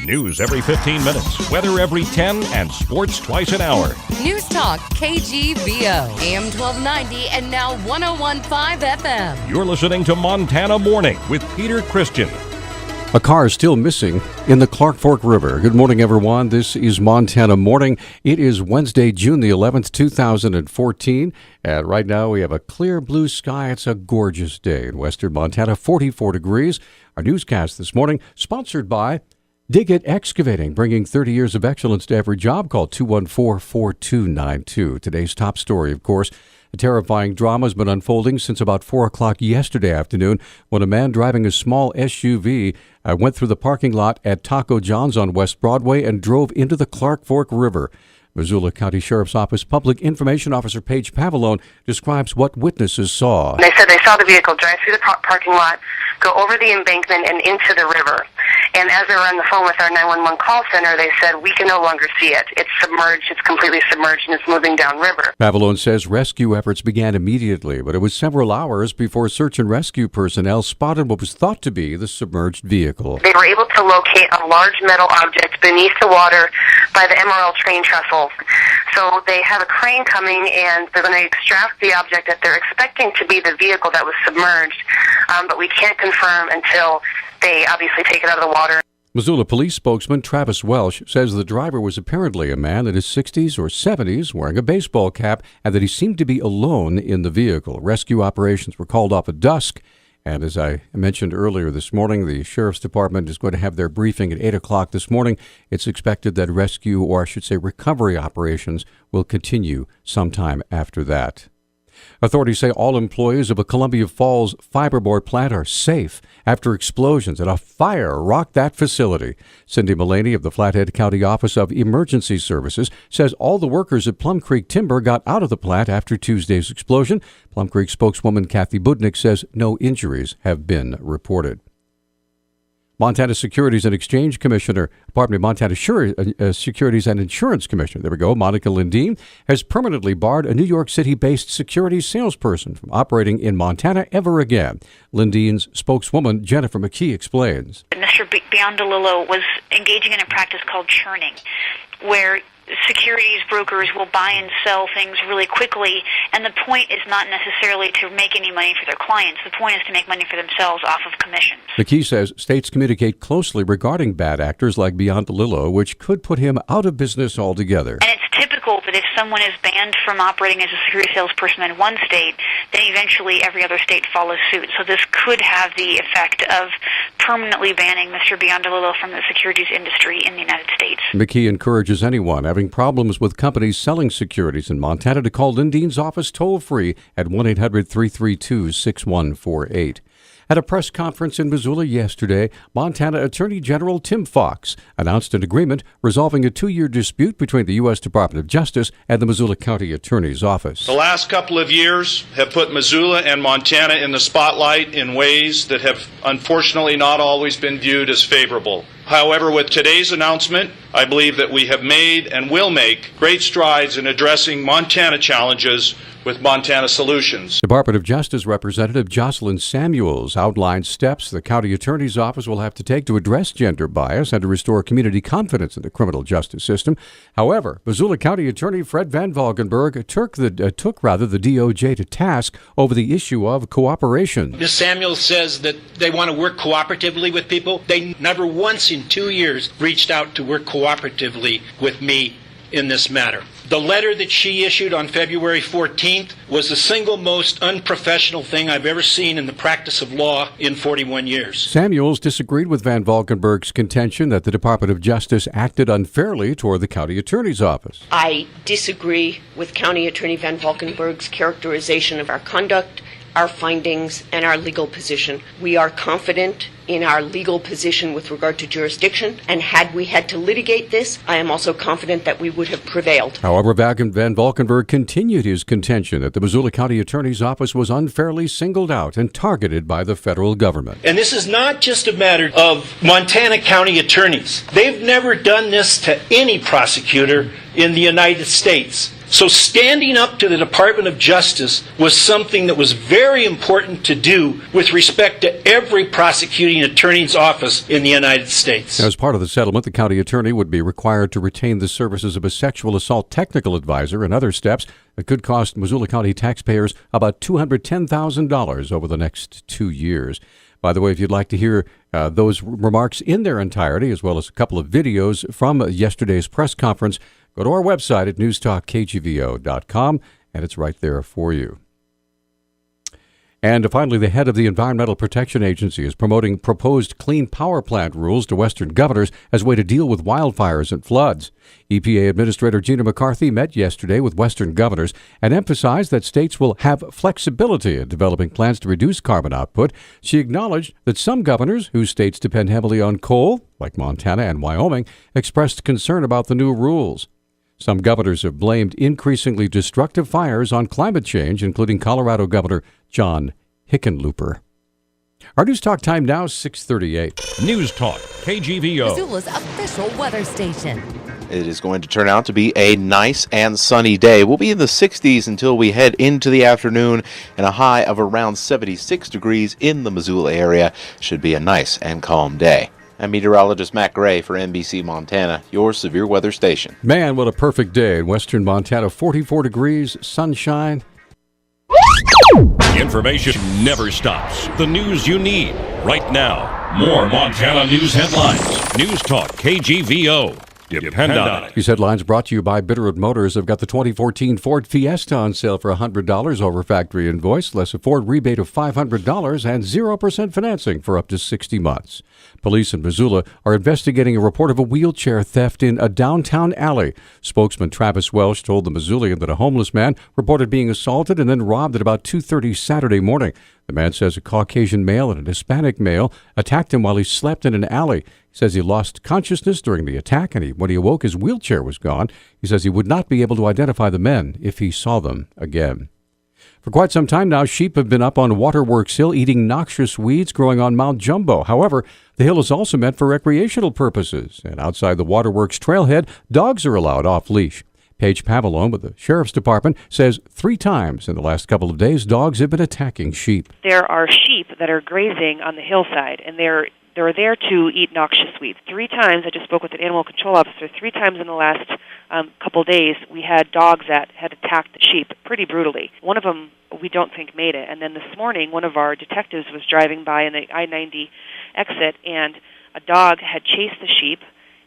News every 15 minutes, weather every 10, and sports twice an hour. News Talk KGBO, AM 1290 and now 101.5 FM. You're listening to Montana Morning with Peter Christian. A car is still missing in the Clark Fork River. Good morning, everyone. This is Montana Morning. It is Wednesday, June the 11th, 2014. And right now we have a clear blue sky. It's a gorgeous day in western Montana, 44 degrees. Our newscast this morning sponsored by Dig It Excavating, bringing 30 years of excellence to every job. Call 214-4292. Today's top story, of course, a terrifying drama has been unfolding since about 4 o'clock yesterday afternoon when a man driving a small SUV went through the parking lot at Taco John's on West Broadway and drove into the Clark Fork River. Missoula County Sheriff's Office Public Information Officer Paige Pavolone describes what witnesses saw. They said they saw the vehicle drive through the parking lot, go over the embankment and into the river. And as they were on the phone with our 911 call center, they said, we can no longer see it. It's submerged, it's completely submerged, and it's moving downriver. Pavolone says rescue efforts began immediately, but it was several hours before search and rescue personnel spotted what was thought to be the submerged vehicle. They were able to locate a large metal object beneath the water by the MRL train trestle. So they have a crane coming, and they're going to extract the object that they're expecting to be the vehicle that was submerged, but we can't confirm until they obviously take it out of the water. Missoula police spokesman Travis Welsh says the driver was apparently a man in his 60s or 70s wearing a baseball cap and that he seemed to be alone in the vehicle. Rescue operations were called off at dusk, and as I mentioned earlier this morning, the Sheriff's Department is going to have their briefing at 8 o'clock this morning. It's expected that rescue, or I should say recovery operations, will continue sometime after that. Authorities say all employees of a Columbia Falls fiberboard plant are safe after explosions and a fire rocked that facility. Cindy Mullaney of the Flathead County Office of Emergency Services says all the workers at Plum Creek Timber got out of the plant after Tuesday's explosion. Plum Creek spokeswoman Kathy Budnick says no injuries have been reported. Montana Securities and Exchange Commissioner, Montana Securities and Insurance Commissioner, Monica Lindeen, has permanently barred a New York City-based securities salesperson from operating in Montana ever again. Lindeen's spokeswoman, Jennifer McKee, explains. Mr. Biondolillo was engaging in a practice called churning, where securities brokers will buy and sell things really quickly, and the point is not necessarily to make any money for their clients. The point is to make money for themselves off of commissions. McKee says states communicate closely regarding bad actors like Biondolillo, which could put him out of business altogether. And it's typical that if someone is banned from operating as a security salesperson in one state, then eventually every other state follows suit. So this could have the effect of permanently banning Mr. Biondolillo from the securities industry in the United States. McKee encourages anyone having problems with companies selling securities in Montana to call Lindeen's office toll-free at 1-800-332-6148. At a press conference in Missoula yesterday, Montana Attorney General Tim Fox announced an agreement resolving a 2-year dispute between the U.S. Department of Justice and the Missoula County Attorney's Office. The last couple of years have put Missoula and Montana in the spotlight in ways that have unfortunately not always been viewed as favorable. However, with today's announcement, I believe that we have made and will make great strides in addressing Montana challenges with Montana solutions. Department of Justice Representative Jocelyn Samuels outlined steps the county attorney's office will have to take to address gender bias and to restore community confidence in the criminal justice system. However, Missoula County Attorney Fred Van Valkenburg took the DOJ to task over the issue of cooperation. Ms. Samuels says that they want to work cooperatively with people. They never once in 2 years reached out to work cooperatively with me in this matter. The letter that she issued on February 14th was the single most unprofessional thing I've ever seen in the practice of law in 41 years. Samuels disagreed with Van Valkenburg's contention that the Department of Justice acted unfairly toward the county attorney's office. I disagree with County Attorney Van Valkenburg's characterization of our conduct, our findings, and our legal position. We are confident in our legal position with regard to jurisdiction, and had we had to litigate this, I am also confident that we would have prevailed. However, Van Valkenburg continued his contention that the Missoula County Attorney's Office was unfairly singled out and targeted by the federal government. And this is not just a matter of Montana County attorneys. They've never done this to any prosecutor in the United States. So standing up to the Department of Justice was something that was very important to do with respect to every prosecuting attorney's office in the United States. As part of the settlement, the county attorney would be required to retain the services of a sexual assault technical advisor and other steps that could cost Missoula County taxpayers about $210,000 over the next 2 years. By the way, if you'd like to hear those remarks in their entirety, as well as a couple of videos from yesterday's press conference, go to our website at newstalkkgvo.com, and it's right there for you. And finally, the head of the Environmental Protection Agency is promoting proposed clean power plant rules to Western governors as a way to deal with wildfires and floods. EPA Administrator Gina McCarthy met yesterday with Western governors and emphasized that states will have flexibility in developing plans to reduce carbon output. She acknowledged that some governors, whose states depend heavily on coal, like Montana and Wyoming, expressed concern about the new rules. Some governors have blamed increasingly destructive fires on climate change, including Colorado Governor John Hickenlooper. Our News Talk time now, 6:38. News Talk, KGVO. Missoula's official weather station. It is going to turn out to be a nice and sunny day. We'll be in the 60s until we head into the afternoon, and a high of around 76 degrees in the Missoula area. Should be a nice and calm day. I'm meteorologist Matt Gray for NBC Montana, your severe weather station. Man, what a perfect day in western Montana. 44 degrees, sunshine. Information never stops. The news you need right now. More Montana news headlines. News Talk KGVO. Depend on it. These headlines brought to you by Bitterroot Motors. They've got the 2014 Ford Fiesta on sale for $100 over factory invoice, less a Ford rebate of $500 and 0% financing for up to 60 months. Police in Missoula are investigating a report of a wheelchair theft in a downtown alley. Spokesman Travis Welsh told the Missoulian that a homeless man reported being assaulted and then robbed at about 2:30 Saturday morning. The man says a Caucasian male and a Hispanic male attacked him while he slept in an alley. He says he lost consciousness during the attack, and when he awoke, his wheelchair was gone. He says he would not be able to identify the men if he saw them again. For quite some time now, sheep have been up on Waterworks Hill eating noxious weeds growing on Mount Jumbo. However, the hill is also meant for recreational purposes, and outside the Waterworks trailhead, dogs are allowed off-leash. Paige Pavillon with the Sheriff's Department says 3 times in the last couple of days, dogs have been attacking sheep. There are sheep that are grazing on the hillside, and they're there to eat noxious weeds. 3 times, I just spoke with an animal control officer, 3 times in the last couple days, we had dogs that had attacked the sheep pretty brutally. One of them we don't think made it. And then this morning, one of our detectives was driving by in the I-90 exit, and a dog had chased the sheep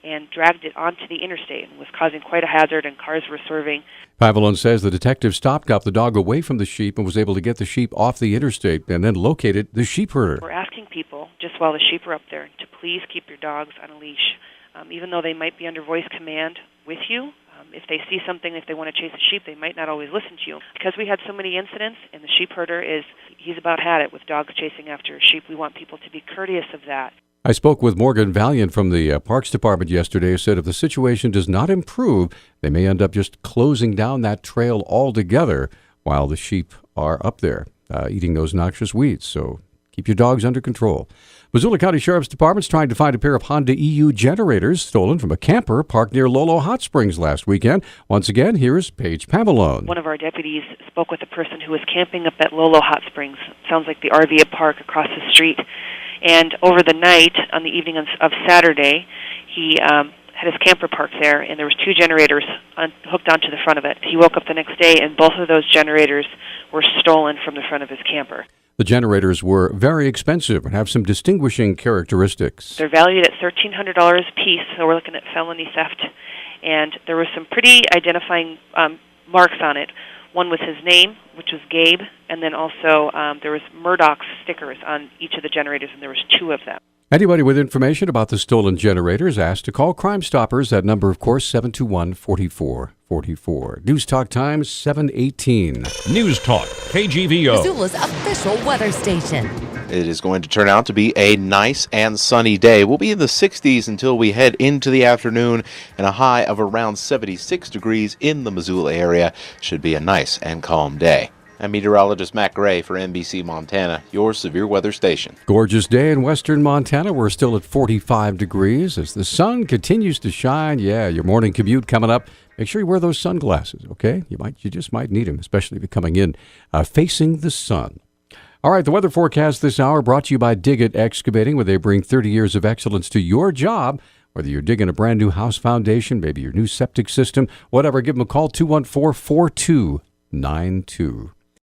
and dragged it onto the interstate and was causing quite a hazard, and cars were swerving. Pavillon says the detective got the dog away from the sheep and was able to get the sheep off the interstate and then located the sheep herder. We're asking people, just while the sheep are up there, to please keep your dogs on a leash. Even though they might be under voice command with you, if they see something, if they want to chase a sheep, they might not always listen to you. Because we had so many incidents, and the sheep herder he's about had it with dogs chasing after sheep. We want people to be courteous of that. I spoke with Morgan Valiant from the Parks Department yesterday, who said if the situation does not improve, they may end up just closing down that trail altogether while the sheep are up there eating those noxious weeds. So keep your dogs under control. Missoula County Sheriff's Department's trying to find a pair of Honda EU generators stolen from a camper parked near Lolo Hot Springs last weekend. Once again, here's Paige Pavillon. One of our deputies spoke with a person who was camping up at Lolo Hot Springs. Sounds like the RV park across the street. And over the night, on the evening of Saturday, he had his camper parked there, and there was 2 generators hooked onto the front of it. He woke up the next day, and both of those generators were stolen from the front of his camper. The generators were very expensive and have some distinguishing characteristics. They're valued at $1,300 a piece, so we're looking at felony theft. And there were some pretty identifying marks on it. One was his name, which was Gabe, and then also there was Murdoch's stickers on each of the generators, and there was 2 of them. Anybody with information about the stolen generators asked to call Crime Stoppers. That number, of course, 721-4444. News Talk time, 7:18. News Talk KGVO. Missoula's official weather station. It is going to turn out to be a nice and sunny day. We'll be in the 60s until we head into the afternoon, and a high of around 76 degrees in the Missoula area. Should be a nice and calm day. I'm meteorologist Matt Gray for NBC Montana, your severe weather station. Gorgeous day in western Montana. We're still at 45 degrees as the sun continues to shine. Yeah, your morning commute coming up. Make sure you wear those sunglasses, okay? You just might need them, especially if you're coming in facing the sun. All right, the weather forecast this hour brought to you by Diggett Excavating, where they bring 30 years of excellence to your job. Whether you're digging a brand new house foundation, maybe your new septic system, whatever, give them a call, 214-4292.